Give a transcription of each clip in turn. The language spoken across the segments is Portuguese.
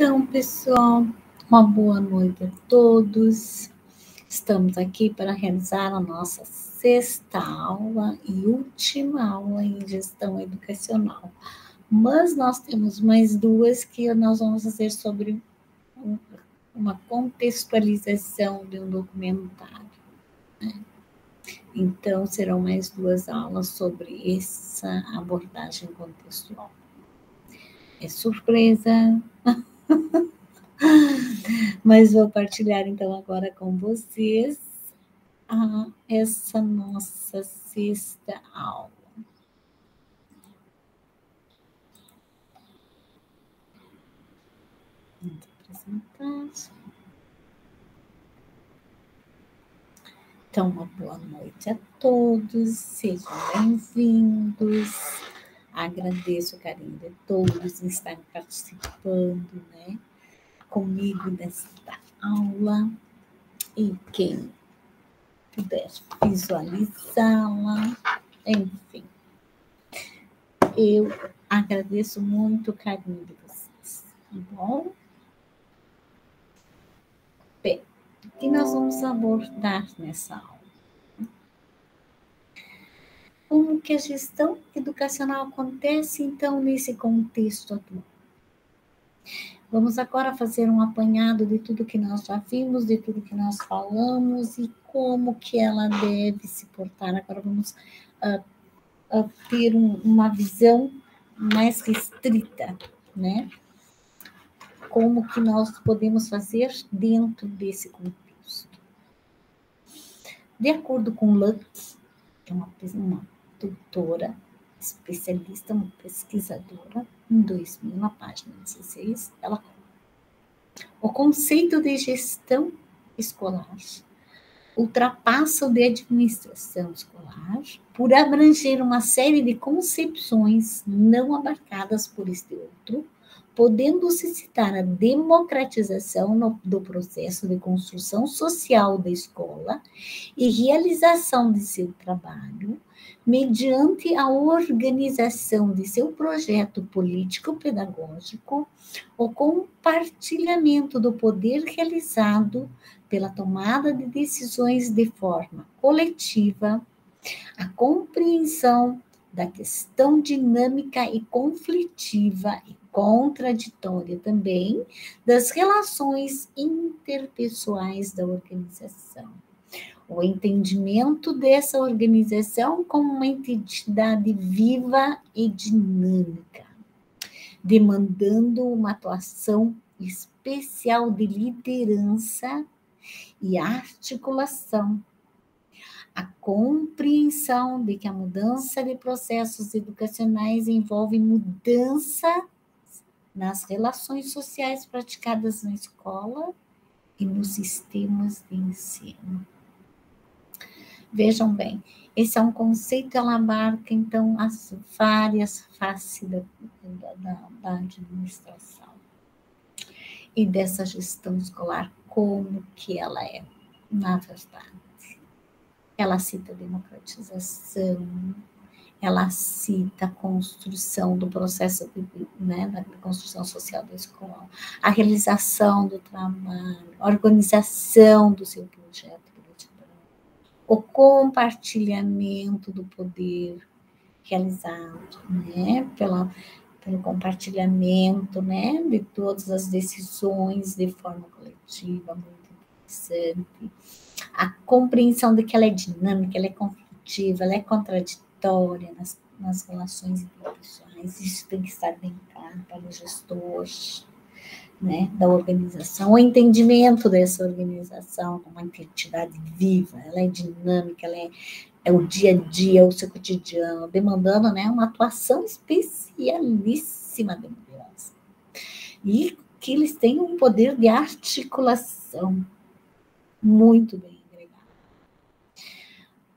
Então, pessoal, uma boa noite a todos. Estamos aqui para realizar a nossa sexta aula e última aula em gestão educacional. Mas nós temos mais duas que nós vamos fazer sobre uma contextualização de um documentário, né? Então, serão mais duas aulas sobre essa abordagem contextual. É surpresa, mas vou partilhar então agora com vocês essa nossa sexta aula. Vou apresentar. Então, uma boa noite a todos, sejam bem-vindos. Agradeço o carinho de todos em estarem participando, né, comigo nesta aula. E quem puder visualizá-la, enfim. Eu agradeço muito o carinho de vocês, tá bom? Bem, o que nós vamos abordar nessa aula? Como que a gestão educacional acontece, então, nesse contexto atual? Vamos agora fazer um apanhado de tudo que nós já vimos, de tudo que nós falamos e como que ela deve se portar. Agora vamos ter uma visão mais restrita, né? Como que nós podemos fazer dentro desse contexto. De acordo com Lutz, que é uma doutora, especialista, uma pesquisadora, em 2000, na página 16, ela o conceito de gestão escolar ultrapassa o de administração escolar por abranger uma série de concepções não abarcadas por este outro, podendo-se citar a democratização do processo de construção social da escola e realização de seu trabalho, mediante a organização de seu projeto político-pedagógico, o compartilhamento do poder realizado pela tomada de decisões de forma coletiva, a compreensão da questão dinâmica e conflitiva e contraditória também das relações interpessoais da organização. O entendimento dessa organização como uma entidade viva e dinâmica, demandando uma atuação especial de liderança e articulação. A compreensão de que a mudança de processos educacionais envolve mudança nas relações sociais praticadas na escola e nos sistemas de ensino. Vejam bem, esse é um conceito, ela abarca, então, as várias faces da administração e dessa gestão escolar, como que ela é, na verdade. Ela cita a democratização, ela cita a construção do processo, né, da construção social da escola, a realização do trabalho, a organização do seu projeto, o compartilhamento do poder realizado, né, pelo compartilhamento, né, de todas as decisões de forma coletiva, muito interessante. A compreensão de que ela é dinâmica, ela é conflitiva, ela é contraditória nas relações interpessoais. Isso tem que estar bem claro para o gestor, né, da organização. O entendimento dessa organização como uma entidade viva, ela é dinâmica, ela é o dia a dia, o seu cotidiano, demandando, né, uma atuação especialíssima da liderança. E que eles têm um poder de articulação muito bem agregado.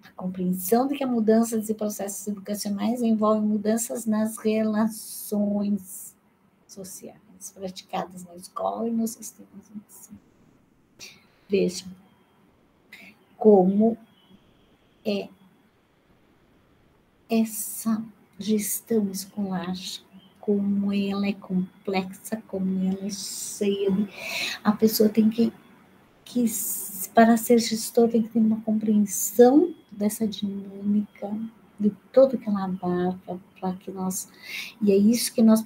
A compreensão de que a mudança de processos educacionais envolve mudanças nas relações sociais praticadas na escola e nos sistemas de ensino. Vejam como é essa gestão escolar como ela é complexa, como ela é cheia de... A pessoa tem que para ser gestor, tem que ter uma compreensão dessa dinâmica, de tudo que ela abarca, para que nós... E é isso que nós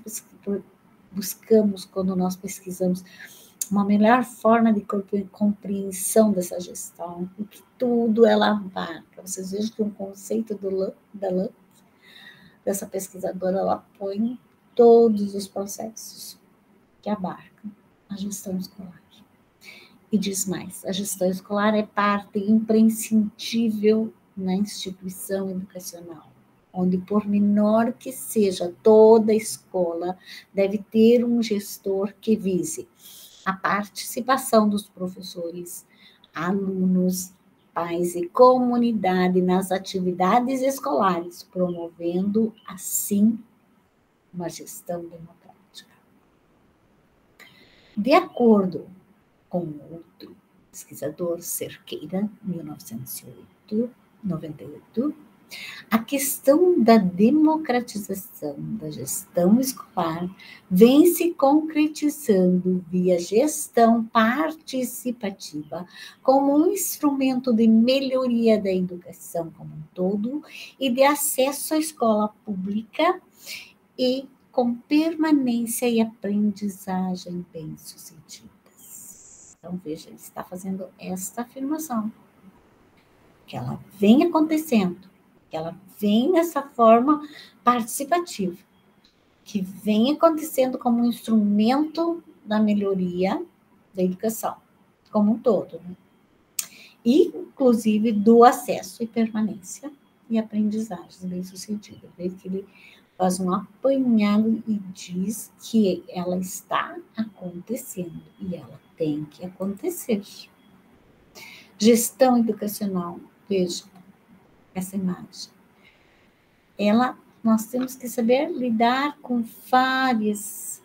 buscamos quando nós pesquisamos uma melhor forma de compreensão dessa gestão, porque tudo ela abarca. Vocês vejam que um conceito da Luck, dessa pesquisadora, ela põe todos os processos que abarcam a gestão escolar. E diz mais, a gestão escolar é parte imprescindível na instituição educacional, onde, por menor que seja toda escola, deve ter um gestor que vise a participação dos professores, alunos, pais e comunidade nas atividades escolares, promovendo, assim, uma gestão democrática. De acordo com outro pesquisador, Cerqueira, 1998, a questão da democratização da gestão escolar vem se concretizando via gestão participativa como um instrumento de melhoria da educação como um todo e de acesso à escola pública e com permanência e aprendizagem bem-sucedidas. Então, veja, ele está fazendo esta afirmação, que ela vem acontecendo, que ela vem nessa forma participativa, que vem acontecendo como um instrumento da melhoria da educação, como um todo, né? E, inclusive, do acesso e permanência e aprendizagens bem-sucedidas. Veja que ele faz um apanhado e diz que ela está acontecendo e ela tem que acontecer. Gestão educacional, veja essa imagem. Nós temos que saber lidar com várias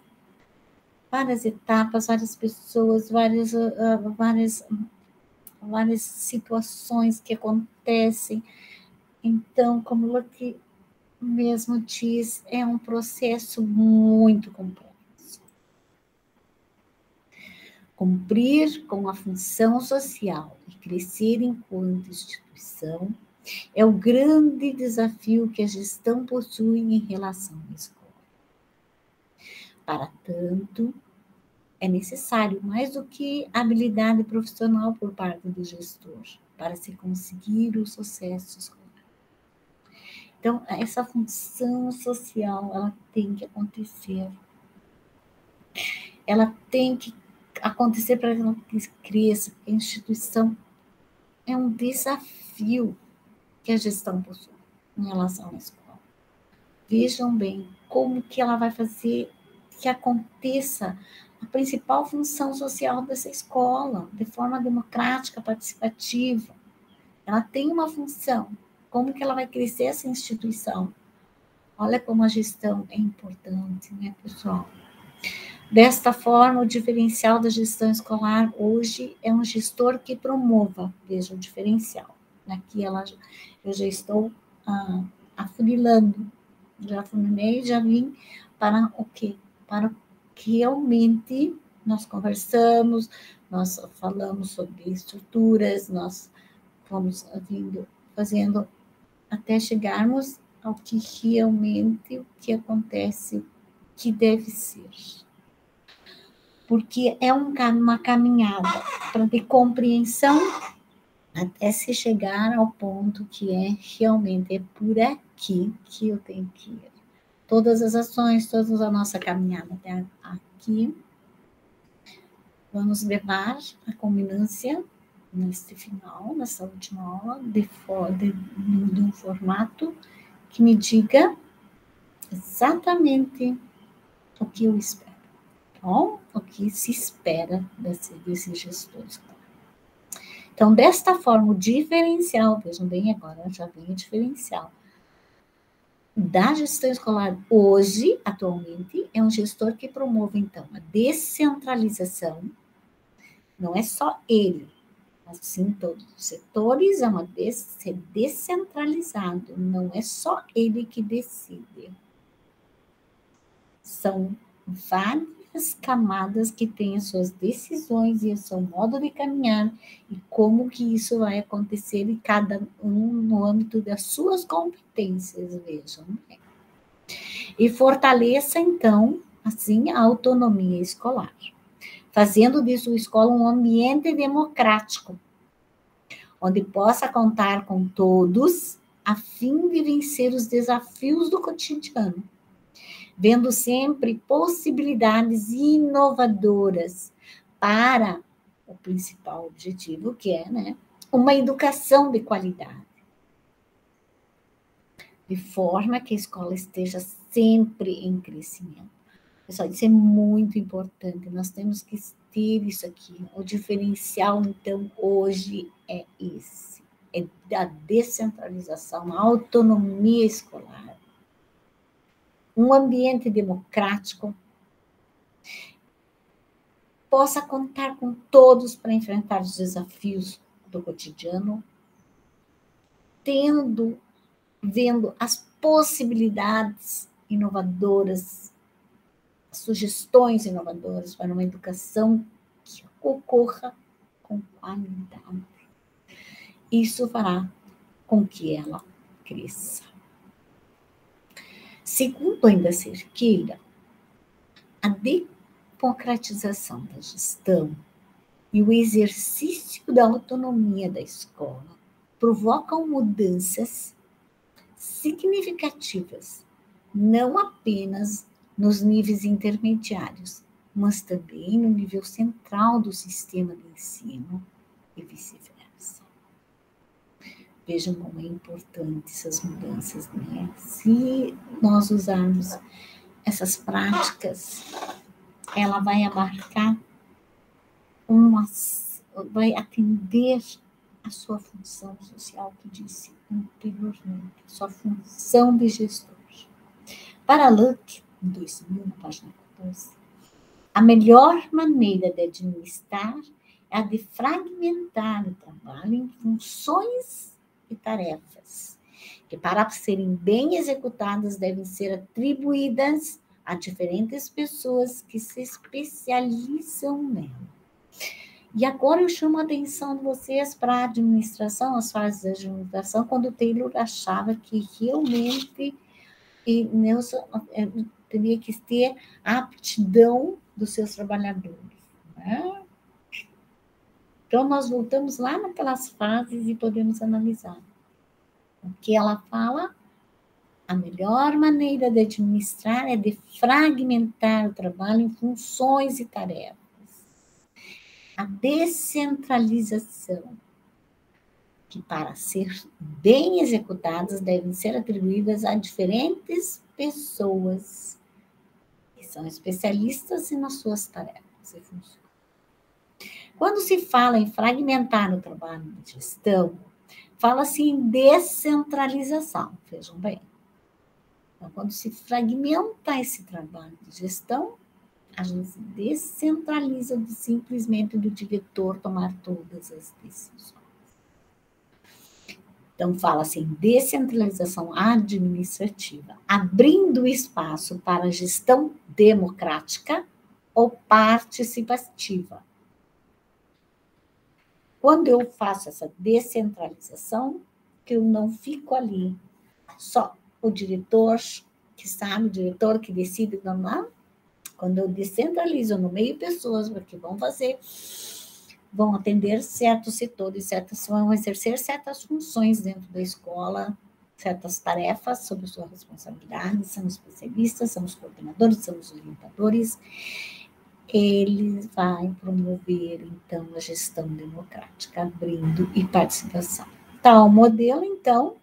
etapas, várias pessoas, várias situações que acontecem. Então, como o Lucky mesmo diz, é um processo muito complexo. Cumprir com a função social e crescer enquanto instituição é o grande desafio que a gestão possui em relação à escola. Para tanto, é necessário mais do que habilidade profissional por parte do gestor para se conseguir o sucesso escolar. Então, essa função social, ela tem que acontecer. Ela tem que acontecer para que ela cresça. A instituição é um desafio que a gestão possui em relação à escola. Vejam bem como que ela vai fazer que aconteça a principal função social dessa escola, de forma democrática, participativa. Ela tem uma função. Como que ela vai crescer essa instituição? Olha como a gestão é importante, né, pessoal? Desta forma, o diferencial da gestão escolar hoje é um gestor que promova, veja o diferencial. Aqui eu já estou afunilando, já afunilei, já vim para o quê? Para que realmente nós conversamos, nós falamos sobre estruturas, nós fomos fazendo até chegarmos ao que realmente o que acontece, que deve ser. Porque é uma caminhada para ter compreensão até se chegar ao ponto que realmente é por aqui que eu tenho que ir. Todas as ações, toda a nossa caminhada até aqui, vamos levar a culminância neste final, nessa última aula, de um formato que me diga exatamente o que eu espero, bom? O que se espera desse gestor escolar. Então, desta forma, o diferencial, vejam bem agora, já vem o diferencial da gestão escolar hoje, atualmente, é um gestor que promove, então, a descentralização, não é só ele, mas sim todos os setores, ser descentralizado, não é só ele que decide. são várias camadas que têm as suas decisões e o seu modo de caminhar e como que isso vai acontecer e cada um no âmbito das suas competências, vejam. E fortaleça, então, assim, a autonomia escolar, fazendo de sua escola um ambiente democrático, onde possa contar com todos a fim de vencer os desafios do cotidiano, vendo sempre possibilidades inovadoras para o principal objetivo, que é, né, uma educação de qualidade, de forma que a escola esteja sempre em crescimento. Pessoal, isso é muito importante, nós temos que ter isso aqui. O diferencial, então, hoje é esse, é da descentralização, a autonomia escolar, um ambiente democrático, possa contar com todos para enfrentar os desafios do cotidiano, vendo as possibilidades inovadoras, sugestões inovadoras para uma educação que ocorra com qualidade. Isso fará com que ela cresça. Segundo ainda Cerqueira, a democratização da gestão e o exercício da autonomia da escola provocam mudanças significativas, não apenas nos níveis intermediários, mas também no nível central do sistema de ensino e vice-versa. Vejam como é importante essas mudanças, né? Se nós usarmos essas práticas, ela vai abarcar vai atender a sua função social, que disse anteriormente, a sua função de gestor. Para Luck, em 2000, na página 14, a melhor maneira de administrar é a de fragmentar o trabalho em funções e tarefas, que para serem bem executadas devem ser atribuídas a diferentes pessoas que se especializam nela. E agora eu chamo a atenção de vocês para a administração, as fases da administração, quando o Taylor achava que realmente Nelson teria que ter a aptidão dos seus trabalhadores. Né? Então, nós voltamos lá naquelas fases e podemos analisar. O que ela fala? A melhor maneira de administrar é de fragmentar o trabalho em funções e tarefas. A descentralização, que para ser bem executadas devem ser atribuídas a diferentes pessoas que são especialistas nas suas tarefas e funções. Quando se fala em fragmentar o trabalho de gestão, fala-se em descentralização, vejam bem. Então, quando se fragmenta esse trabalho de gestão, a gente descentraliza simplesmente do diretor tomar todas as decisões. Então, fala-se em descentralização administrativa, abrindo espaço para a gestão democrática ou participativa. Quando eu faço essa descentralização, que eu não fico ali só o diretor que sabe, o diretor que decide, não. Quando eu descentralizo no meio pessoas que vão atender certos setores, vão exercer certas funções dentro da escola, certas tarefas sob sua responsabilidade, são especialistas, são os coordenadores, são os orientadores. Ele vai promover, então, a gestão democrática, abrindo e participação. Tal modelo, então,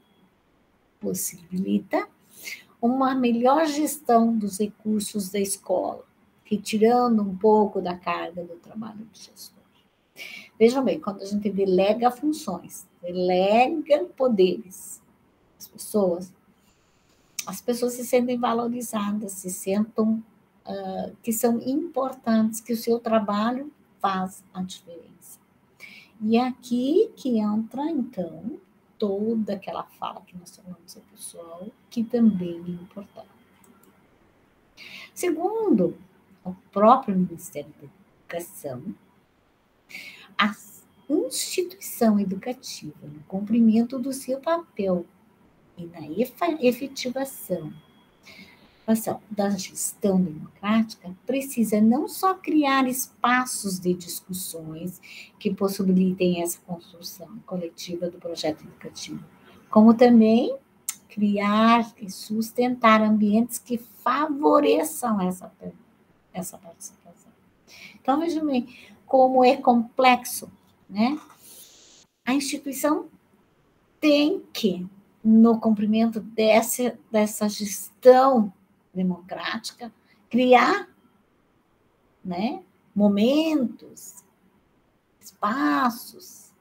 possibilita uma melhor gestão dos recursos da escola, retirando um pouco da carga do trabalho do gestor. Vejam bem, quando a gente delega funções, delega poderes as pessoas se sentem valorizadas, se sentam que são importantes, que o seu trabalho faz a diferença. E é aqui que entra, então, toda aquela fala que nós falamos ao pessoal, que também é importante. Segundo o próprio Ministério da Educação, a instituição educativa, no cumprimento do seu papel e na efetivação da gestão democrática, precisa não só criar espaços de discussões que possibilitem essa construção coletiva do projeto educativo, como também criar e sustentar ambientes que favoreçam essa participação. Então, vejam bem como é complexo, né? A instituição tem que, no cumprimento dessa gestão democrática, criar, né, momentos, espaços.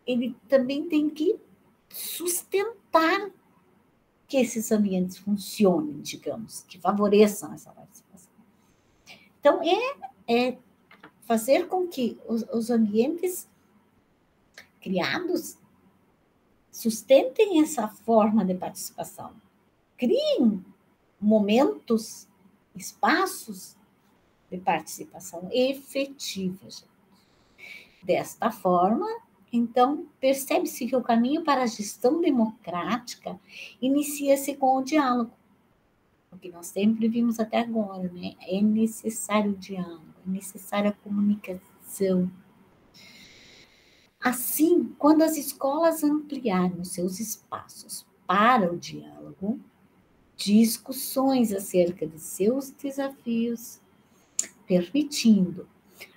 Ele também tem que sustentar que esses ambientes funcionem, digamos, que favoreçam essa participação. Então, é fazer com que os ambientes criados sustentem essa forma de participação. Criem momentos, espaços de participação efetiva. Desta forma, então, percebe-se que o caminho para a gestão democrática inicia-se com o diálogo. O que nós sempre vimos até agora, né? É necessário o diálogo, é necessária a comunicação. Assim, quando as escolas ampliarem os seus espaços para o diálogo, discussões acerca de seus desafios, permitindo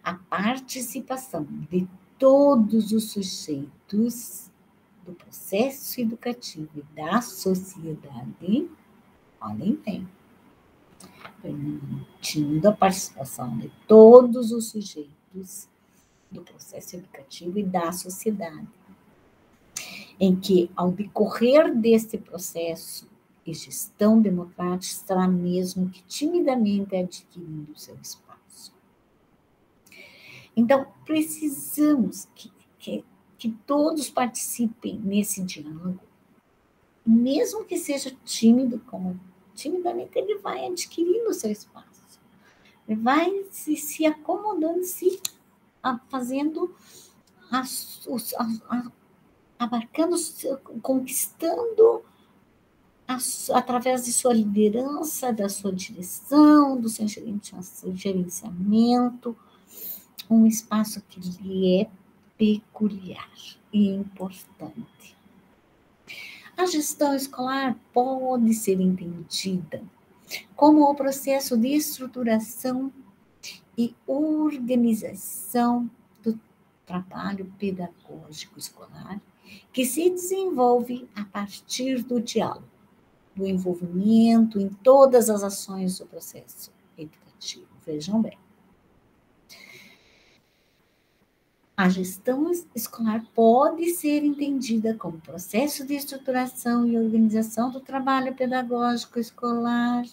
a participação de todos os sujeitos do processo educativo e da sociedade, olhem bem, permitindo a participação de todos os sujeitos do processo educativo e da sociedade, em que, ao decorrer deste processo e gestão democrática, estará mesmo que timidamente adquirindo seu espaço. Então, precisamos que todos participem nesse diálogo, mesmo que seja tímido, como timidamente ele vai adquirindo seu espaço, ele vai se acomodando, fazendo, abarcando, conquistando, através de sua liderança, da sua direção, do seu gerenciamento, um espaço que lhe é peculiar e importante. A gestão escolar pode ser entendida como o processo de estruturação e organização do trabalho pedagógico escolar que se desenvolve a partir do diálogo, do envolvimento em todas as ações do processo educativo. Vejam bem. A gestão escolar pode ser entendida como processo de estruturação e organização do trabalho pedagógico escolar,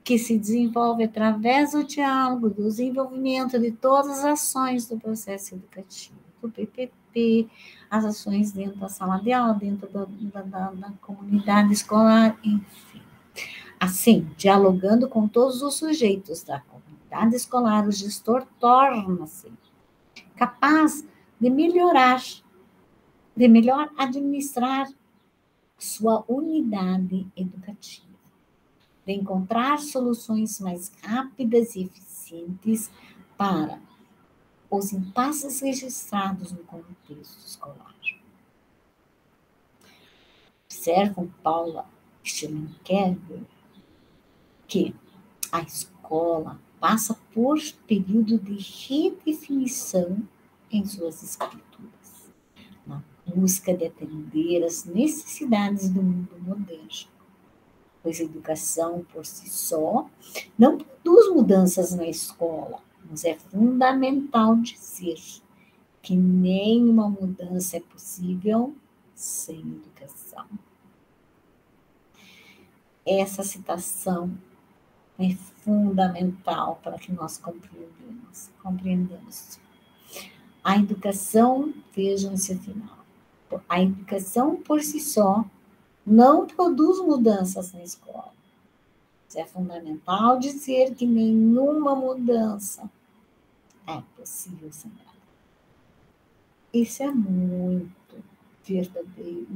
que se desenvolve através do diálogo, do desenvolvimento de todas as ações do processo educativo, do PPP, as ações dentro da sala de aula, dentro da comunidade escolar, enfim. Assim, dialogando com todos os sujeitos da comunidade escolar, o gestor torna-se capaz de melhor administrar sua unidade educativa, de encontrar soluções mais rápidas e eficientes para os impasses registrados no contexto escolar. Observam Paula Schellnkerber que a escola passa por período de redefinição em suas escrituras, na busca de atender às necessidades do mundo moderno, pois a educação por si só não produz mudanças na escola, mas é fundamental dizer que nenhuma mudança é possível sem educação. Essa citação é fundamental para que nós compreendamos. A educação, vejam esse final, a educação por si só não produz mudanças na escola. É fundamental dizer que nenhuma mudança é possível sem ela. Isso é muito verdadeiro.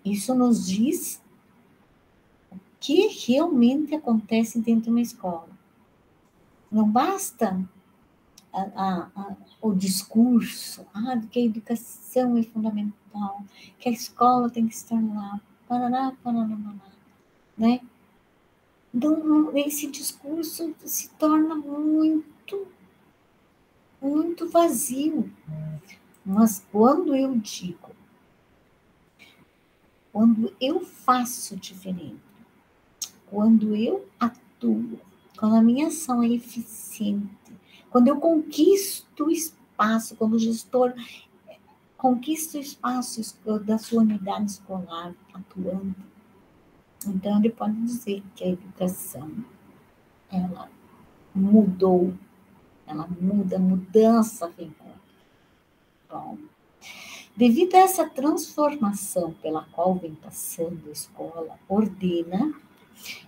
Isso nos diz o que realmente acontece dentro de uma escola. Não basta o discurso de que a educação é fundamental, que a escola tem que estar lá, paraná, paraná, paraná, né? Então, esse discurso se torna muito, muito vazio. Mas quando eu digo, quando eu faço diferente, quando eu atuo, quando a minha ação é eficiente, quando eu conquisto o espaço, quando o gestor conquista o espaço da sua unidade escolar atuando, então ele pode dizer que a educação, ela mudou, ela muda, a mudança vem com. Bom, devido a essa transformação pela qual vem passando a escola, ordena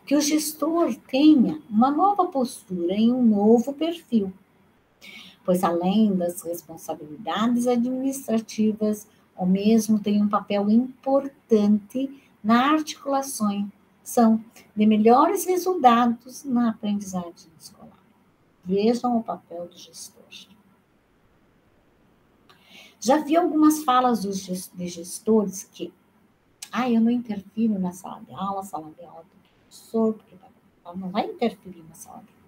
que o gestor tenha uma nova postura em um novo perfil, pois além das responsabilidades administrativas, o mesmo tem um papel importante na articulação de melhores resultados na aprendizagem escolar. Vejam o papel do gestor. Já vi algumas falas de gestores que eu não interfiro na sala de aula do professor, porque não vai interferir na sala de aula.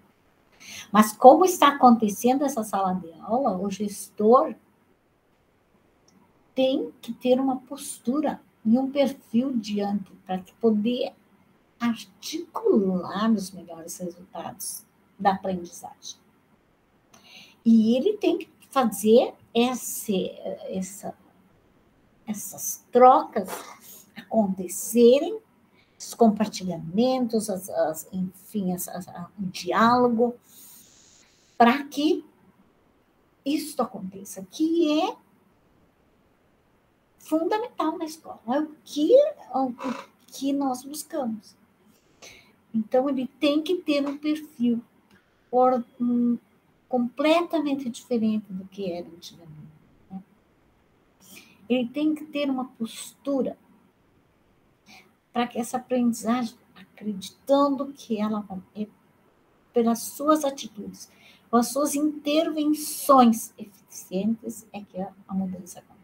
Mas como está acontecendo essa sala de aula, o gestor tem que ter uma postura e um perfil diante para poder articular os melhores resultados da aprendizagem. E ele tem que fazer essas trocas acontecerem, os compartilhamentos, enfim, o diálogo, para que isso aconteça, que é fundamental na escola, é o que nós buscamos. Então, ele tem que ter um perfil completamente diferente do que era antigamente. Né? Ele tem que ter uma postura para que essa aprendizagem, acreditando que ela é pelas suas atitudes, com as suas intervenções eficientes, é que a mudança acontece.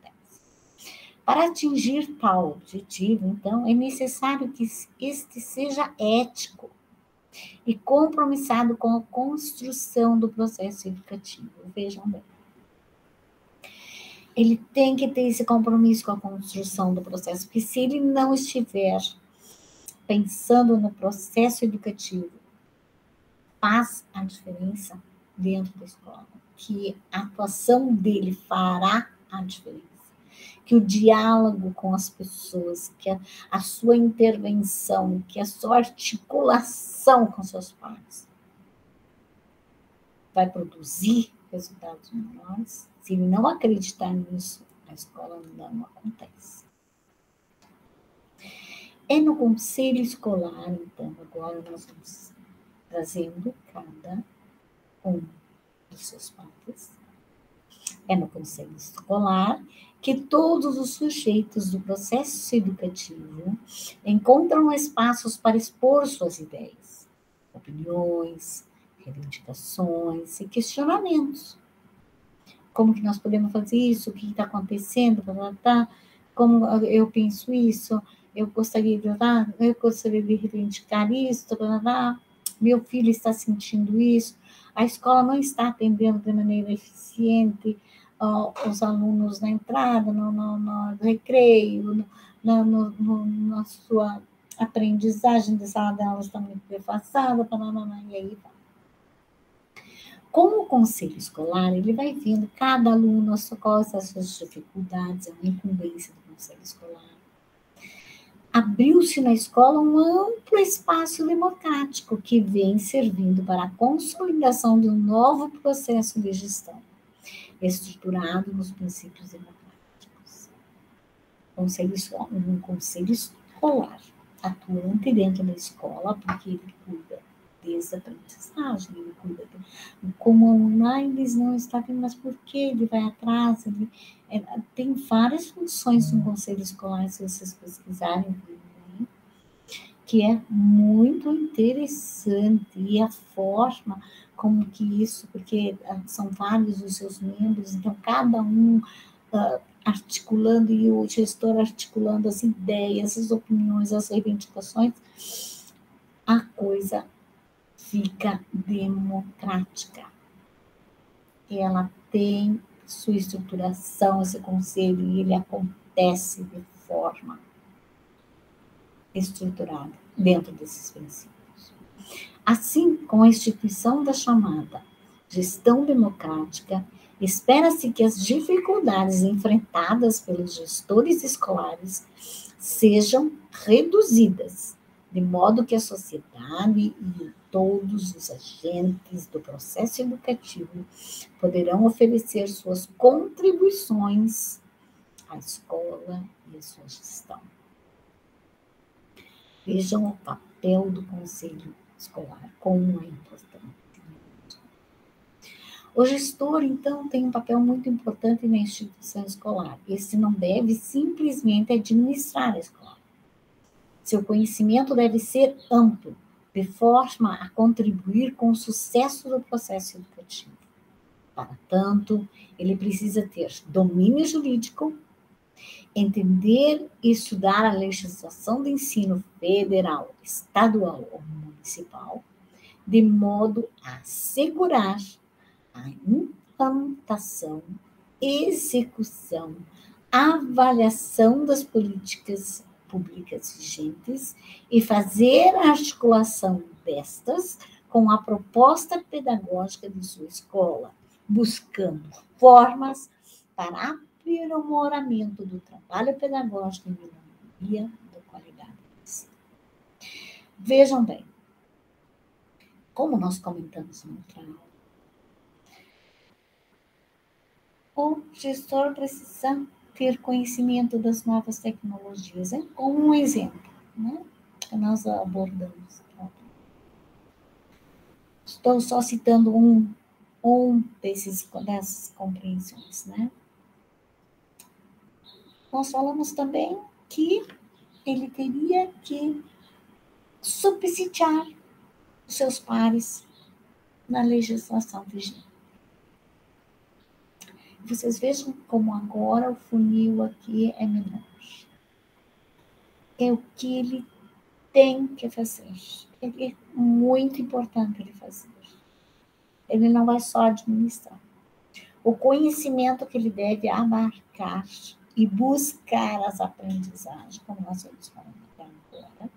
Para atingir tal objetivo, então, é necessário que este seja ético e compromissado com a construção do processo educativo. Vejam bem. Ele tem que ter esse compromisso com a construção do processo, porque se ele não estiver pensando no processo educativo, faz a diferença dentro da escola, que a atuação dele fará a diferença, que o diálogo com as pessoas, que a sua intervenção, que a sua articulação com seus pares vai produzir resultados melhores. Se ele não acreditar nisso, a escola não acontece. É no conselho escolar, então, agora nós vamos trazendo cada um dos seus pares. É no conselho escolar que todos os sujeitos do processo educativo encontram espaços para expor suas ideias, opiniões, reivindicações e questionamentos. Como que nós podemos fazer isso? O que está acontecendo? Como eu penso isso? Eu gostaria de reivindicar isso. Meu filho está sentindo isso. A escola não está atendendo de maneira eficiente os alunos na entrada, no recreio, na sua aprendizagem de sala de aula está muito defasada, e aí vai. Como o conselho escolar, ele vai vendo cada aluno, quais as suas dificuldades, a incumbência do conselho escolar. Abriu-se na escola um amplo espaço democrático que vem servindo para a consolidação de um novo processo de gestão, estruturado nos princípios democráticos. um conselho escolar atuante dentro da escola, porque ele cuida desde a aprendizagem, ele cuida como online eles não está vendo, mas por que ele vai atrás? Tem várias funções no conselho escolar, se vocês pesquisarem, que é muito interessante, e a forma como que isso, porque são vários os seus membros, então cada um articulando, e o gestor articulando as ideias, as opiniões, as reivindicações, a coisa fica democrática. Ela tem sua estruturação, esse conselho, e ele acontece de forma estruturada dentro desses princípios. Assim, com a instituição da chamada gestão democrática, espera-se que as dificuldades enfrentadas pelos gestores escolares sejam reduzidas, de modo que a sociedade e todos os agentes do processo educativo poderão oferecer suas contribuições à escola e à sua gestão. Vejam o papel do conselho escolar, como é importante. O gestor, então, tem um papel muito importante na instituição escolar. Esse não deve simplesmente administrar a escola. Seu conhecimento deve ser amplo, de forma a contribuir com o sucesso do processo educativo. Para tanto, ele precisa ter domínio jurídico, entender e estudar a legislação de ensino federal, estadual ou municipal, de modo a assegurar a implantação, execução, avaliação das políticas públicas vigentes e fazer a articulação destas com a proposta pedagógica de sua escola, buscando formas para aprimoramento do trabalho pedagógico e melhoria da qualidade do ensino. Vejam bem, como nós comentamos no outra aula, o gestor precisa ter conhecimento das novas tecnologias. É como um exemplo, né, que nós abordamos. Estou só citando dessas compreensões, né? Nós falamos também que ele teria que subsidiar os seus pares na legislação vigente. Vocês vejam como agora o funil aqui é menor. É o que ele tem que fazer. É muito importante ele fazer. Ele não vai só administrar. O conhecimento que ele deve abarcar e buscar as aprendizagens, como nós vamos falar agora,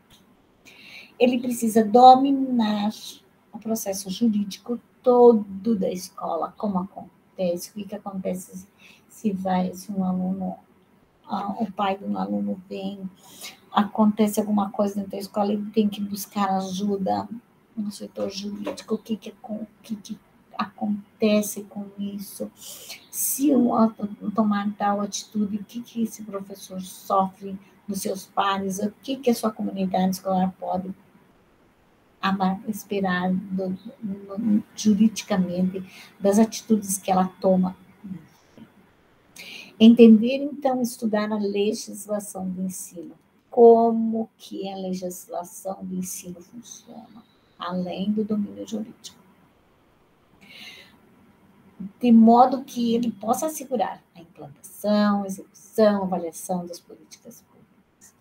ele precisa dominar o processo jurídico todo da escola, como acontece, o que acontece se um aluno, o pai de um aluno vem, acontece alguma coisa dentro da escola, ele tem que buscar ajuda no setor jurídico, o que acontece com isso, se tomar tal atitude, o que esse professor sofre dos seus pares, o que a sua comunidade escolar pode esperar juridicamente das atitudes que ela toma. Entender, então, estudar a legislação do ensino. Como que a legislação do ensino funciona, além do domínio jurídico. De modo que ele possa assegurar a implantação, execução, avaliação das políticas públicas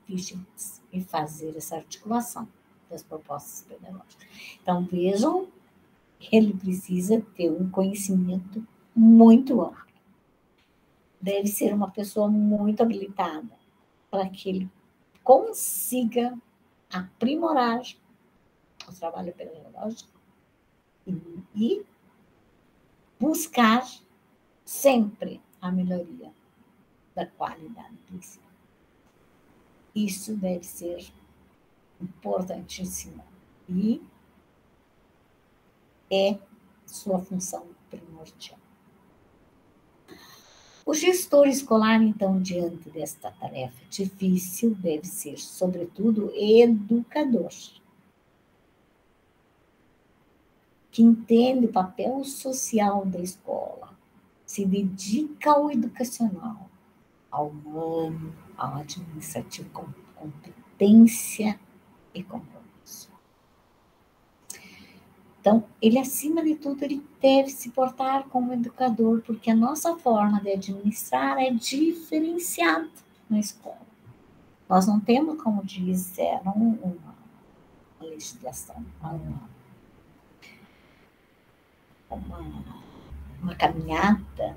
vigentes e fazer essa articulação das propostas pedagógicas. Então, vejam, ele precisa ter um conhecimento muito amplo. Deve ser uma pessoa muito habilitada para que ele consiga aprimorar o trabalho pedagógico e buscar sempre a melhoria da qualidade do ensino. Isso deve ser importantíssimo e é sua função primordial. O gestor escolar, então, diante desta tarefa difícil, deve ser, sobretudo, educador, que entende o papel social da escola, se dedica ao educacional, ao humano, ao administrativo com competência e compromisso. Então, ele, acima de tudo, ele deve se portar como educador, porque a nossa forma de administrar é diferenciada na escola. Nós não temos, como disseram, uma legislação, uma caminhada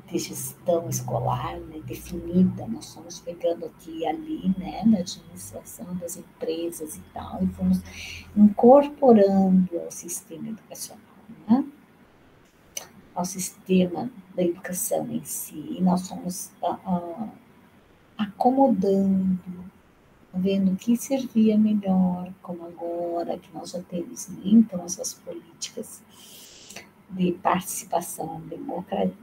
de gestão escolar, né, definida. Nós fomos pegando aqui e ali, né, na administração das empresas e tal, e fomos incorporando ao sistema educacional, né, ao sistema da educação em si. E nós fomos acomodando, vendo o que servia melhor, como agora que nós já temos, né, então, essas políticas de participação democrática,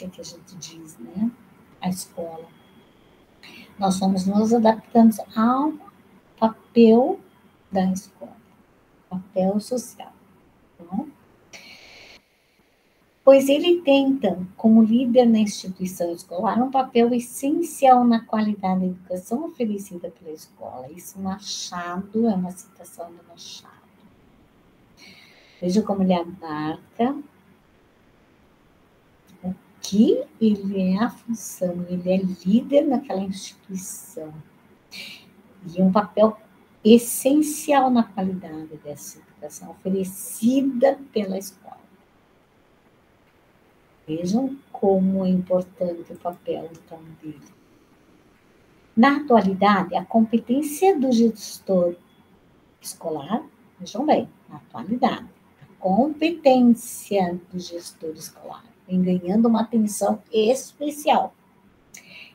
que a gente diz, né? A escola. Nós somos nos adaptando ao papel da escola, papel social. Tá? Pois ele tem, então, como líder na instituição escolar, um papel essencial na qualidade da educação oferecida pela escola. Isso, Machado, é uma citação do Machado. Veja como ele abarca que ele é a função, ele é líder naquela instituição. E um papel essencial na qualidade dessa educação oferecida pela escola. Vejam como é importante o papel, então, dele. Na atualidade, a competência do gestor escolar, vejam bem, na atualidade, a competência do gestor escolar vem ganhando uma atenção especial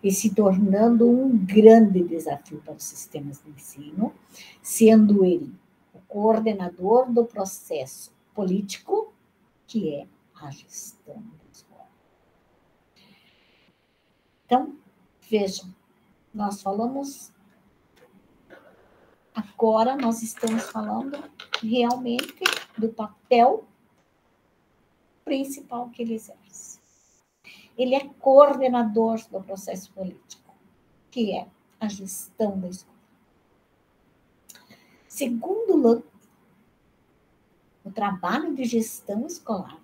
e se tornando um grande desafio para os sistemas de ensino, sendo ele o coordenador do processo político, que é a gestão da escola. Então, vejam, nós falamos, agora nós estamos falando realmente do papel principal que ele exerce. Ele é coordenador do processo político, que é a gestão da escola. Segundo o trabalho de gestão escolar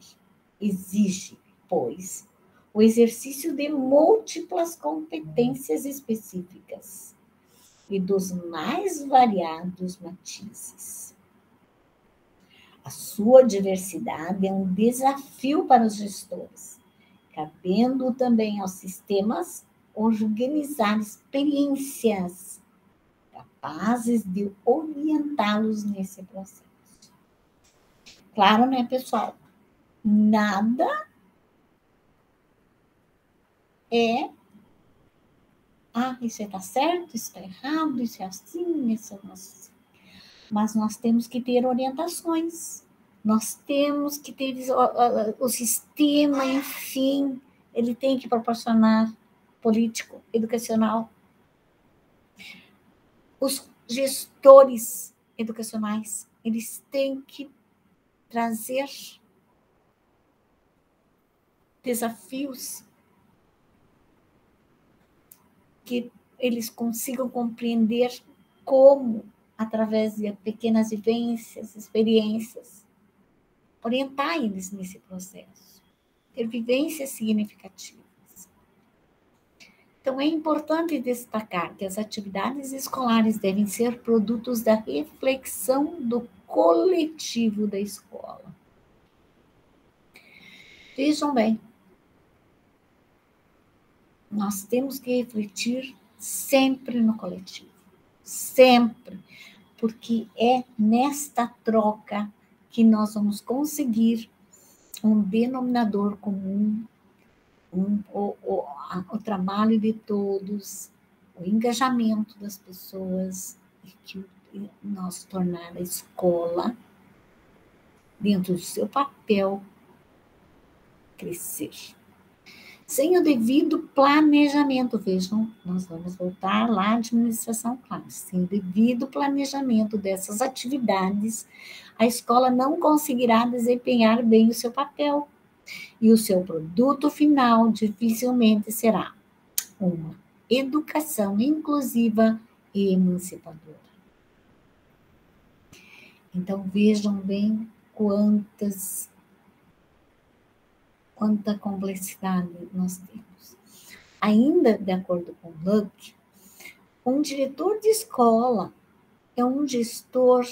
exige, pois, o exercício de múltiplas competências específicas e dos mais variados matizes. A sua diversidade é um desafio para os gestores, cabendo também aos sistemas organizar experiências capazes de orientá-los nesse processo. Claro, né, pessoal? Nada é isso está certo, isso está errado, isso é assim, isso é assim. Mas nós temos que ter orientações, nós temos que ter o sistema, enfim, ele tem que proporcionar político, educacional. Os gestores educacionais, eles têm que trazer desafios que eles consigam compreender como, através de pequenas vivências, experiências, orientar eles nesse processo, ter vivências significativas. Então, é importante destacar que as atividades escolares devem ser produtos da reflexão do coletivo da escola. Vejam bem, nós temos que refletir sempre no coletivo, sempre, porque é nesta troca que nós vamos conseguir um denominador comum, o trabalho de todos, o engajamento das pessoas, e que nós tornar a escola, dentro do seu papel, crescer. Sem o devido planejamento, vejam, nós vamos voltar lá à administração clássica. Sem o devido planejamento dessas atividades, a escola não conseguirá desempenhar bem o seu papel e o seu produto final dificilmente será uma educação inclusiva e emancipadora. Então, vejam bem quanta complexidade nós temos. Ainda, de acordo com Luck, um diretor de escola é um gestor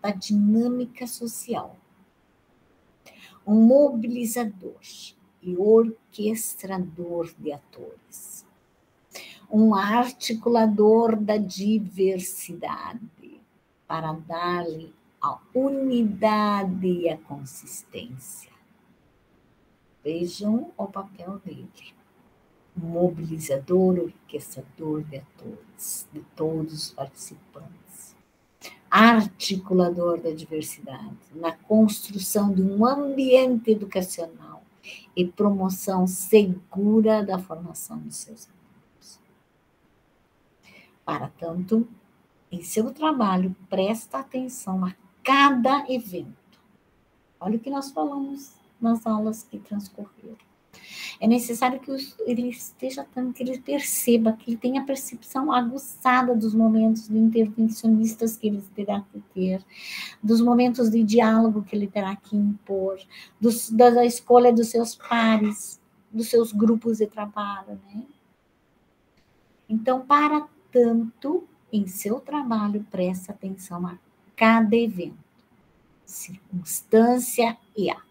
da dinâmica social, um mobilizador e orquestrador de atores, um articulador da diversidade para dar-lhe a unidade e a consistência. Vejam o papel dele. Mobilizador, orquestrador de atores, de todos os participantes. Articulador da diversidade, na construção de um ambiente educacional e promoção segura da formação dos seus alunos. Para tanto, em seu trabalho, presta atenção a cada evento. Olha o que nós falamos nas aulas que transcorreram. É necessário que ele esteja atento, que ele perceba, que ele tenha a percepção aguçada dos momentos de intervencionistas que ele terá que ter, dos momentos de diálogo que ele terá que impor, da escolha dos seus pares, dos seus grupos de trabalho, né? Então, para tanto, em seu trabalho, preste atenção a cada evento, circunstância e ato.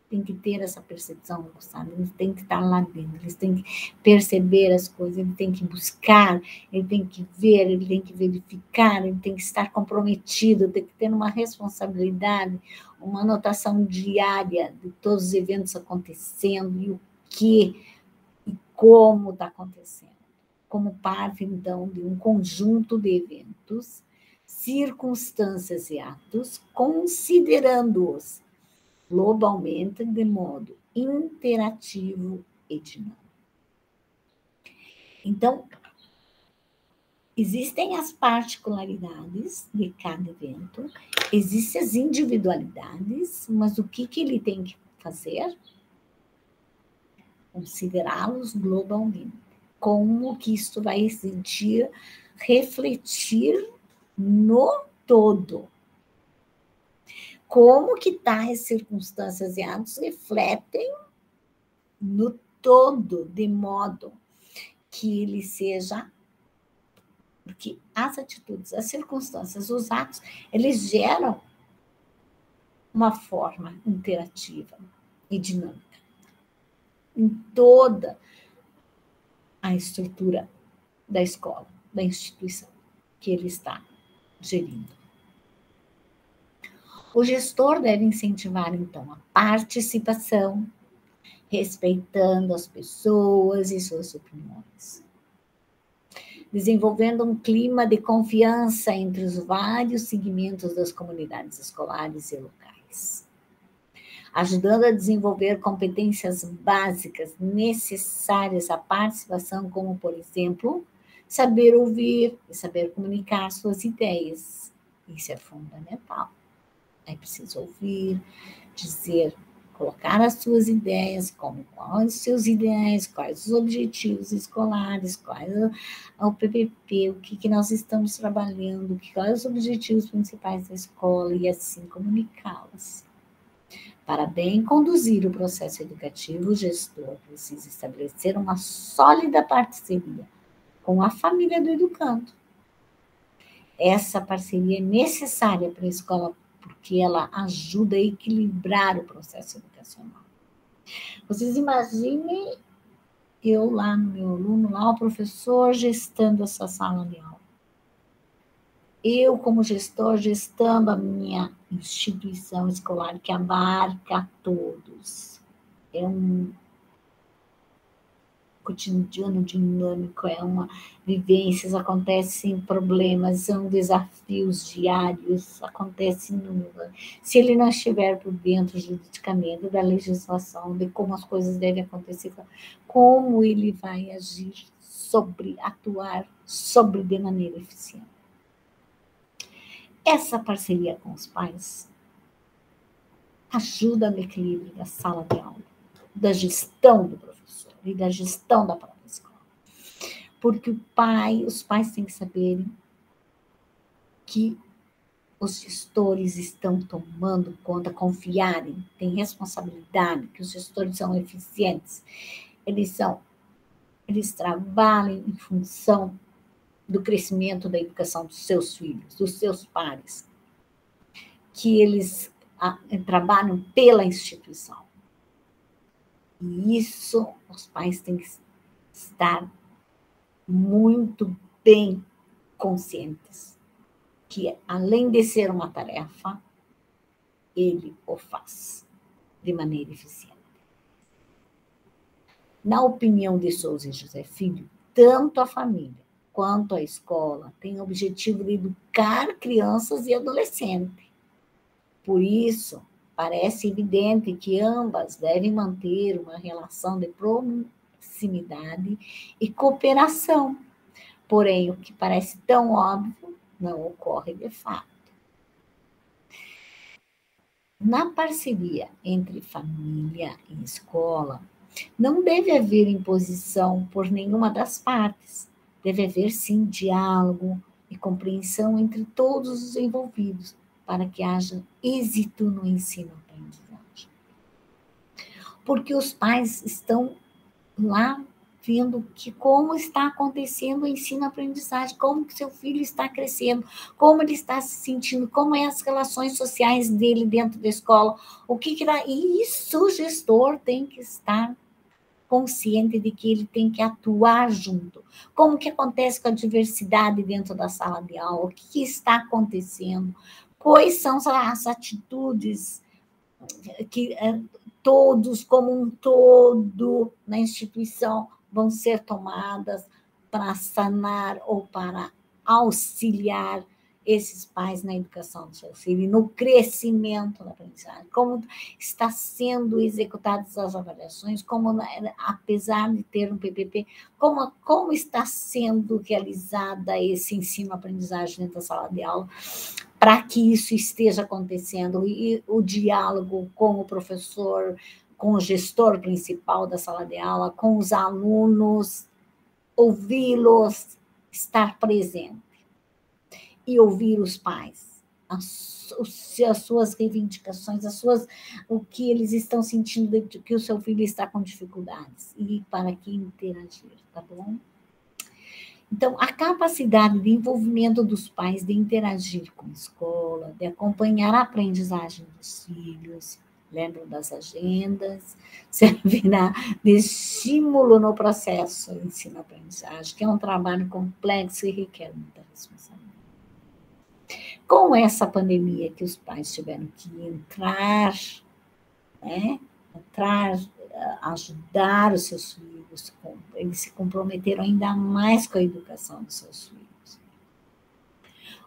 Tem que ter essa percepção, sabe? Eles têm que estar lá dentro, eles têm que perceber as coisas, ele tem que buscar, ele tem que ver, ele tem que verificar, ele tem que estar comprometido, tem que ter uma responsabilidade, uma anotação diária de todos os eventos acontecendo e o que e como está acontecendo. Como parte, então, de um conjunto de eventos, circunstâncias e atos, considerando-os globalmente de modo interativo e dinâmico. Então, existem as particularidades de cada evento, existem as individualidades, mas o que ele tem que fazer? Considerá-los globalmente. Como que isso vai sentir, refletir no todo. Como que tais circunstâncias e atos refletem no todo, de modo que ele seja... Porque as atitudes, as circunstâncias, os atos, eles geram uma forma interativa e dinâmica em toda a estrutura da escola, da instituição que ele está gerindo. O gestor deve incentivar, então, a participação, respeitando as pessoas e suas opiniões, desenvolvendo um clima de confiança entre os vários segmentos das comunidades escolares e locais, ajudando a desenvolver competências básicas necessárias à participação, como, por exemplo, saber ouvir e saber comunicar suas ideias. Isso é fundamental. É preciso ouvir, dizer, colocar as suas ideias, quais os seus ideais, quais os objetivos escolares, quais o PPP, o que nós estamos trabalhando, quais os objetivos principais da escola e assim comunicá-las. Para bem conduzir o processo educativo, o gestor precisa estabelecer uma sólida parceria com a família do educando. Essa parceria é necessária para a escola porque ela ajuda a equilibrar o processo educacional. Vocês imaginem eu lá no meu aluno, lá o professor gestando essa sala de aula. Eu, como gestor, gestando a minha instituição escolar, que abarca todos. cotidiano dinâmico, é uma vivências, acontecem problemas, são desafios diários, acontecem se ele não estiver por dentro juridicamente da legislação, de como as coisas devem acontecer, como ele vai agir sobre, atuar sobre de maneira eficiente. Essa parceria com os pais ajuda no equilíbrio da sala de aula, da gestão do professor e da gestão da própria escola. Porque os pais têm que saberem que os gestores estão tomando conta, confiarem, têm responsabilidade, que os gestores são eficientes, eles trabalham em função do crescimento da educação dos seus filhos, dos seus pares, que eles trabalham pela instituição. E isso os pais têm que estar muito bem conscientes, que além de ser uma tarefa, ele o faz de maneira eficiente. Na opinião de Souza e José Filho, tanto a família quanto a escola têm o objetivo de educar crianças e adolescentes. Por isso, parece evidente que ambas devem manter uma relação de proximidade e cooperação. Porém, o que parece tão óbvio não ocorre de fato. Na parceria entre família e escola, não deve haver imposição por nenhuma das partes. Deve haver, sim, diálogo e compreensão entre todos os envolvidos, para que haja êxito no ensino-aprendizagem. Porque os pais estão lá vendo como está acontecendo o ensino-aprendizagem, como que seu filho está crescendo, como ele está se sentindo, como é as relações sociais dele dentro da escola, o que dá. E isso o gestor tem que estar consciente de que ele tem que atuar junto. Como que acontece com a diversidade dentro da sala de aula? O que está acontecendo? Quais são as atitudes que todos, como um todo, na instituição, vão ser tomadas para sanar ou para auxiliar esses pais na educação do seu filho, no crescimento da aprendizagem, como está sendo executadas as avaliações, como, apesar de ter um PPP, como está sendo realizada esse ensino-aprendizagem dentro da sala de aula, para que isso esteja acontecendo, e o diálogo com o professor, com o gestor principal da sala de aula, com os alunos, ouvi-los, estar presente e ouvir os pais, as suas reivindicações, o que eles estão sentindo, que o seu filho está com dificuldades, e para que interagir, tá bom? Então, a capacidade de envolvimento dos pais, de interagir com a escola, de acompanhar a aprendizagem dos filhos, lembram das agendas, servirá de estímulo no processo de ensino-aprendizagem, que é um trabalho complexo e requer muita responsabilidade. Com essa pandemia que os pais tiveram que entrar, ajudar os seus filhos, eles se comprometeram ainda mais com a educação dos seus filhos.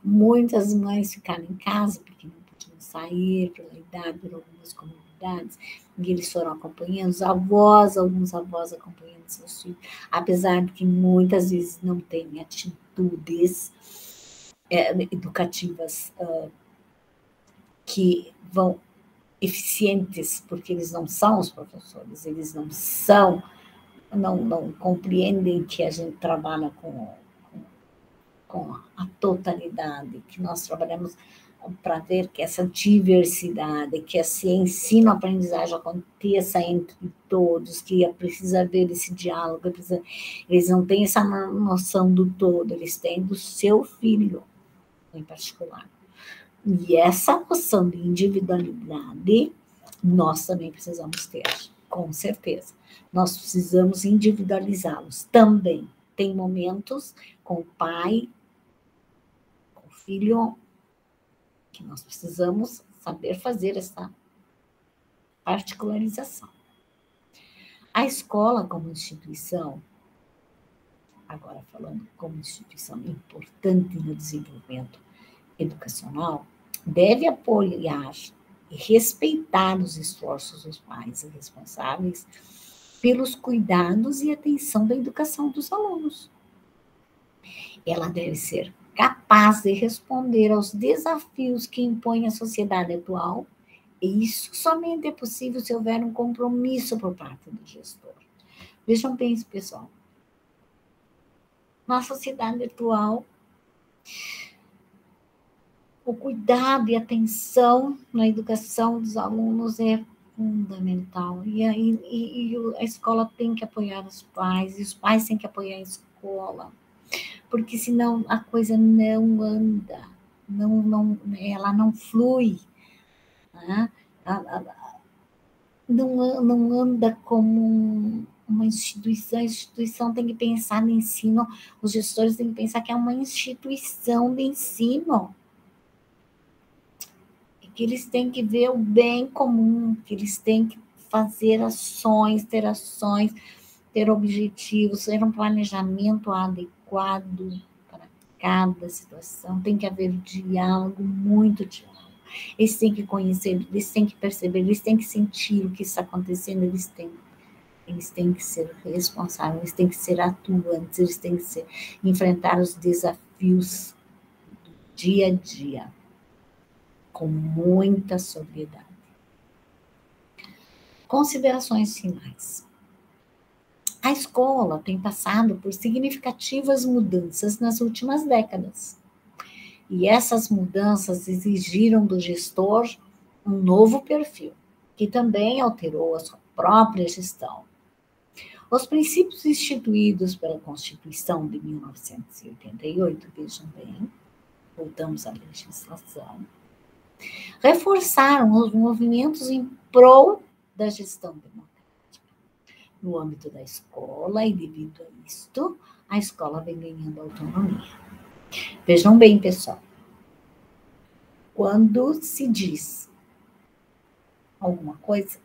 Muitas mães ficaram em casa porque não podiam sair pela idade, por algumas comunidades, e eles foram acompanhando, alguns avós acompanhando seus filhos, apesar de que muitas vezes não têm atitudes educativas que vão eficientes, porque eles não são os professores, eles não compreendem que a gente trabalha com a totalidade, que nós trabalhamos para ver que essa diversidade, que esse ensino-aprendizagem aconteça entre todos, que precisa haver esse diálogo, eles não têm essa noção do todo, eles têm do seu filho, em particular. E essa noção de individualidade, nós também precisamos ter, com certeza. Nós precisamos individualizá-los também. Tem momentos com o pai, com o filho, que nós precisamos saber fazer essa particularização. A escola como instituição, agora falando como instituição importante no desenvolvimento educacional, deve apoiar e respeitar os esforços dos pais e responsáveis pelos cuidados e atenção da educação dos alunos. Ela deve ser capaz de responder aos desafios que impõe a sociedade atual, e isso somente é possível se houver um compromisso por parte do gestor. Vejam bem isso, pessoal. Na sociedade atual, o cuidado e atenção na educação dos alunos é fundamental. A escola tem que apoiar os pais, e os pais têm que apoiar a escola, porque senão a coisa não anda, ela não flui, né? Não anda como uma instituição. A instituição tem que pensar no ensino, os gestores têm que pensar que é uma instituição de ensino, que eles têm que ver o bem comum, que eles têm que fazer ações, ter objetivos, ter um planejamento adequado para cada situação. Tem que haver diálogo, muito diálogo. Eles têm que conhecer, eles têm que perceber, eles têm que sentir o que está acontecendo, eles têm que ser responsáveis, eles têm que ser atuantes, eles têm que enfrentar os desafios do dia a dia com muita sobriedade. Considerações finais. A escola tem passado por significativas mudanças nas últimas décadas. E essas mudanças exigiram do gestor um novo perfil, que também alterou a sua própria gestão. Os princípios instituídos pela Constituição de 1988, vejam bem, voltamos à legislação, reforçaram os movimentos em prol da gestão democrática. No âmbito da escola, e devido a isto, a escola vem ganhando autonomia. Vejam bem, pessoal, quando se diz alguma coisa,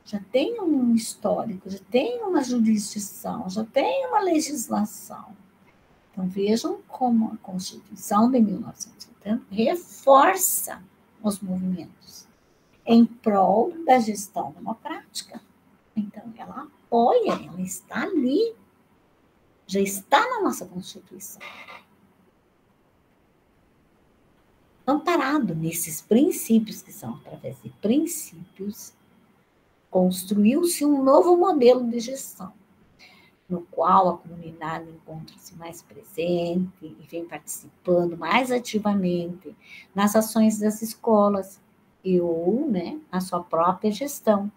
já tem um histórico, já tem uma jurisdição, já tem uma legislação. Então, vejam como a Constituição de 1980 reforça os movimentos em prol da gestão democrática. Então, ela apoia, ela está ali, já está na nossa Constituição. Amparado nesses princípios, que são através de princípios, construiu-se um novo modelo de gestão, no qual a comunidade encontra-se mais presente e vem participando mais ativamente nas ações das escolas ou, na sua própria gestão,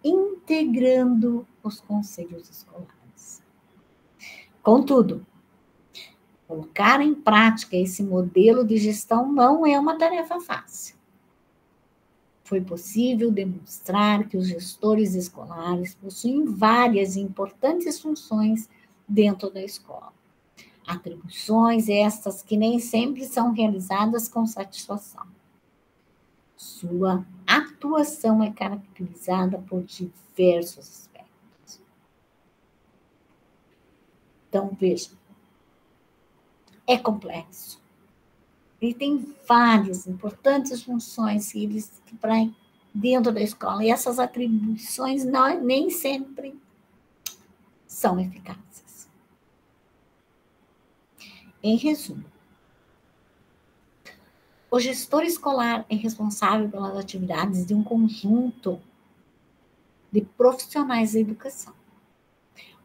integrando os conselhos escolares. Contudo, colocar em prática esse modelo de gestão não é uma tarefa fácil. Foi possível demonstrar que os gestores escolares possuem várias e importantes funções dentro da escola. Atribuições estas que nem sempre são realizadas com satisfação. Sua atuação é caracterizada por diversos aspectos. Então, veja, é complexo. Ele tem várias importantes funções que para dentro da escola, e essas atribuições nem sempre são eficazes. Em resumo, o gestor escolar é responsável pelas atividades de um conjunto de profissionais da educação,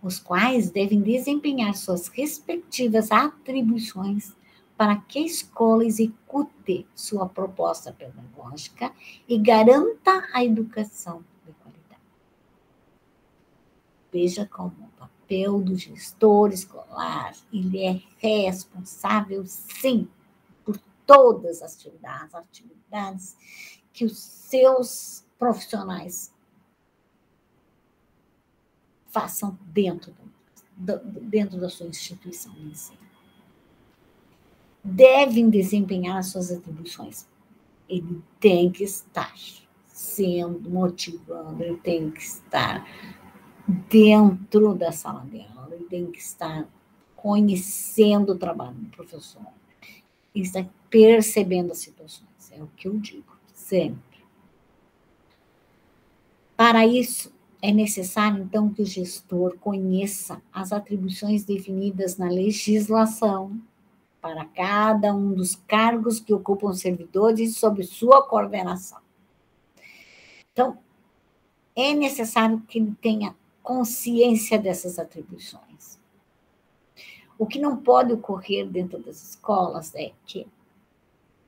os quais devem desempenhar suas respectivas atribuições para que a escola execute sua proposta pedagógica e garanta a educação de qualidade. Veja como o papel do gestor escolar, ele é responsável, sim, por todas as atividades que os seus profissionais façam dentro da sua instituição de ensino. Devem desempenhar as suas atribuições. Ele tem que estar sendo, motivando, ele tem que estar dentro da sala de aula, ele tem que estar conhecendo o trabalho do professor, ele está percebendo as situações, é o que eu digo, sempre. Para isso, é necessário, então, que o gestor conheça as atribuições definidas na legislação para cada um dos cargos que ocupam os servidores sob sua coordenação. Então, é necessário que ele tenha consciência dessas atribuições. O que não pode ocorrer dentro das escolas é que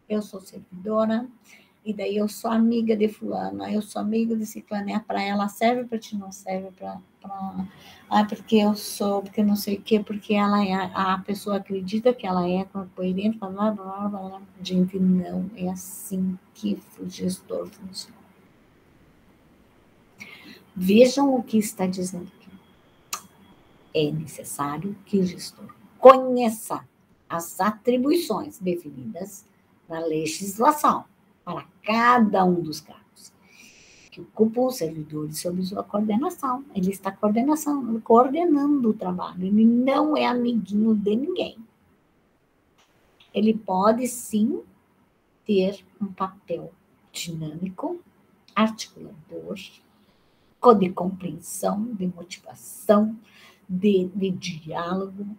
eu sou servidora, e daí eu sou amiga de fulano, eu sou amiga de ciclano, para ela serve, para ti não serve, porque eu sou, porque não sei o quê, porque ela é, a pessoa acredita que ela é coerente, blá, blá, blá, blá. Gente, não é assim que o gestor funciona. Vejam o que está dizendo aqui. É necessário que o gestor conheça as atribuições definidas na legislação para cada um dos cargos que ocupam os servidores sob sua coordenação. Ele está coordenando o trabalho, ele não é amiguinho de ninguém. Ele pode, sim, ter um papel dinâmico, articulador, de compreensão, de motivação, de diálogo,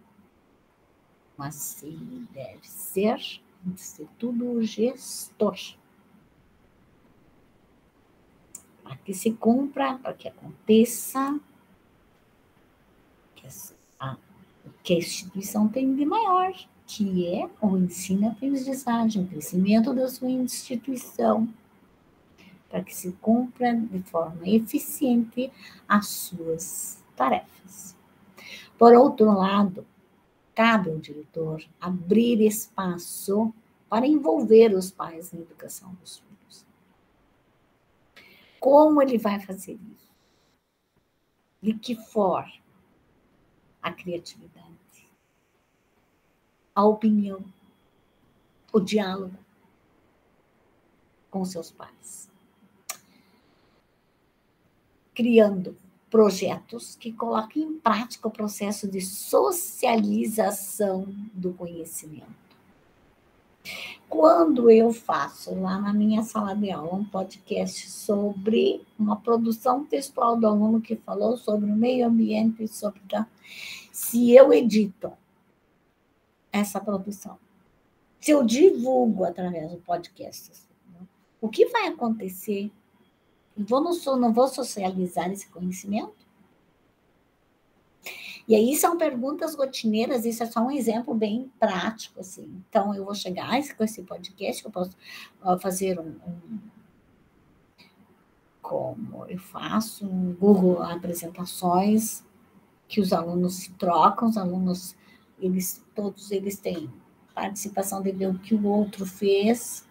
mas ele deve ser, antes de tudo, o gestor. Para que se cumpra, para que aconteça, que a instituição tem de maior, que é o ensino-aprendizagem, o crescimento da sua instituição, para que se cumpra de forma eficiente as suas tarefas. Por outro lado, cabe ao diretor abrir espaço para envolver os pais na educação dos filhos. Como ele vai fazer isso? De que forma? A criatividade, a opinião, o diálogo com seus pais. Criando projetos que coloquem em prática o processo de socialização do conhecimento. Quando eu faço lá na minha sala de aula um podcast sobre uma produção textual do aluno que falou sobre o meio ambiente e sobre se eu edito essa produção, se eu divulgo através do podcast, o que vai acontecer? Não vou socializar esse conhecimento? E aí são perguntas rotineiras, isso é só um exemplo bem prático, assim. Então, eu vou chegar com esse podcast, eu posso fazer como eu faço, um Google apresentações, que os alunos se trocam, os alunos, todos eles têm participação de ver o que o outro fez,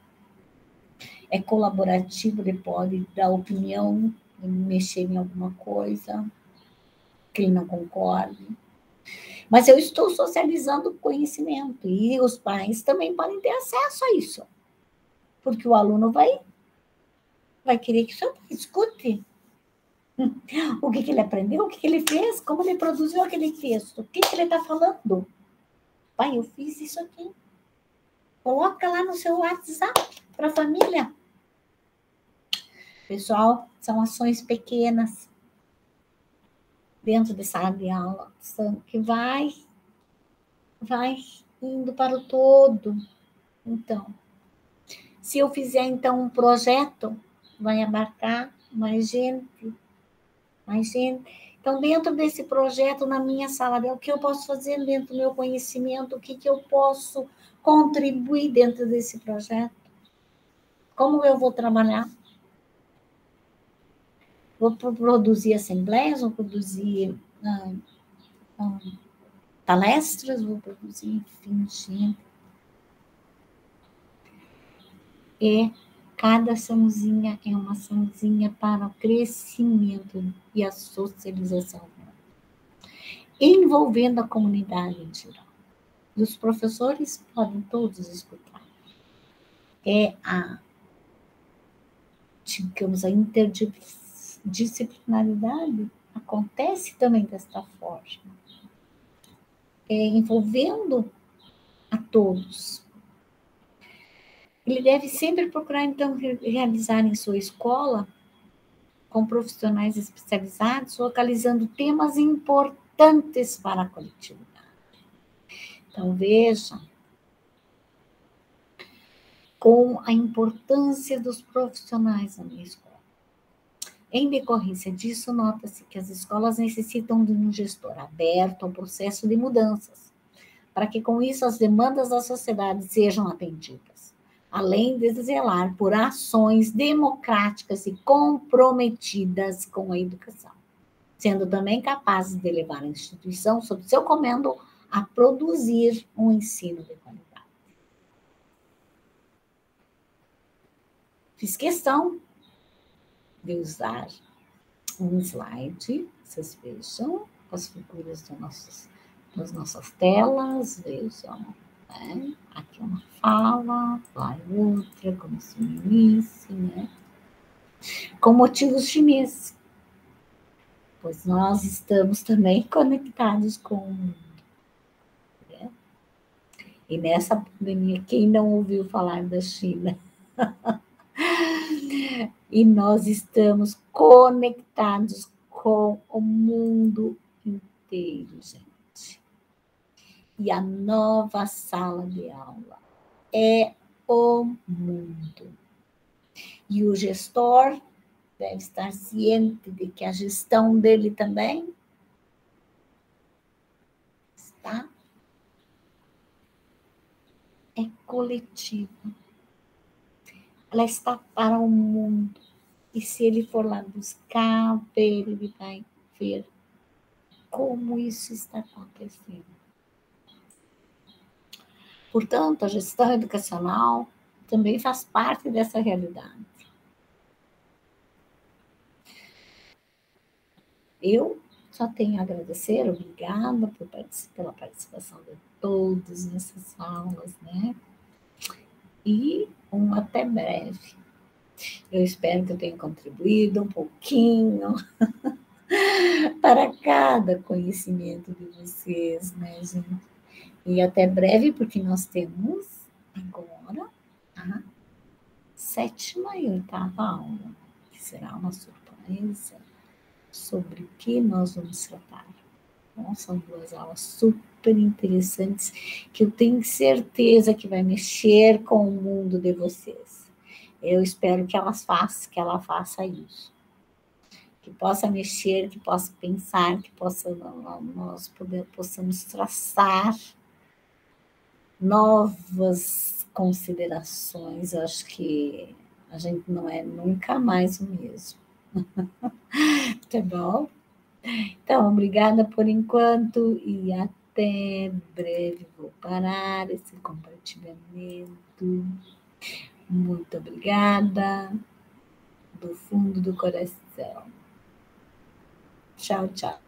é colaborativo, ele pode dar opinião, mexer em alguma coisa que ele não concorde. Mas eu estou socializando o conhecimento e os pais também podem ter acesso a isso. Porque o aluno vai querer que o seu pai escute o que ele aprendeu, o que ele fez, como ele produziu aquele texto, o que ele está falando. Pai, eu fiz isso aqui. Coloca lá no seu WhatsApp para a família. Pessoal, são ações pequenas dentro de sala de aula, que vai indo para o todo. Então, se eu fizer, então, um projeto, vai abarcar mais gente. Então, dentro desse projeto, na minha sala de aula, o que eu posso fazer dentro do meu conhecimento? O que eu posso contribuir dentro desse projeto? Como eu vou trabalhar? Vou produzir assembleias, vou produzir palestras, vou produzir, enfim, gente. Cada açãozinha é uma açãozinha para o crescimento e a socialização, envolvendo a comunidade em geral. E os professores podem todos escutar. É digamos, a interdisciplinaridade acontece também desta forma, envolvendo a todos. Ele deve sempre procurar, então, realizar em sua escola, com profissionais especializados, localizando temas importantes para a coletividade. Então, veja, com a importância dos profissionais na minha escola. Em decorrência disso, nota-se que as escolas necessitam de um gestor aberto ao processo de mudanças, para que com isso as demandas da sociedade sejam atendidas, além de zelar por ações democráticas e comprometidas com a educação, sendo também capazes de levar a instituição sob seu comando a produzir um ensino de qualidade. Fiz questão de usar um slide, vocês vejam, as figuras das nossas telas, vejam, né? Aqui uma fala, lá outra, como se no início, né? Com motivos chineses, pois nós estamos também conectados com, né? E nessa pandemia, quem não ouviu falar da China? E nós estamos conectados com o mundo inteiro, gente. E a nova sala de aula é o mundo. E o gestor deve estar ciente de que a gestão dele também é coletiva. Ela está para o mundo. E se ele for lá buscar, ele vai ver como isso está acontecendo. Portanto, a gestão educacional também faz parte dessa realidade. Eu só tenho a agradecer, obrigada pela participação de todos nessas aulas, né? E até breve. Eu espero que eu tenha contribuído um pouquinho para cada conhecimento de vocês, né, gente? E até breve, porque nós temos agora a 7ª e 8ª aula, que será uma surpresa sobre o que nós vamos tratar. Bom, são 2 aulas super interessantes que eu tenho certeza que vai mexer com o mundo de vocês. Eu espero que ela faça isso. Que possa mexer, que possa pensar, que nós possamos traçar novas considerações. Eu acho que a gente não é nunca mais o mesmo. Tá bom? Então, obrigada por enquanto e até breve. Vou parar esse compartilhamento. Muito obrigada, do fundo do coração. Tchau, tchau.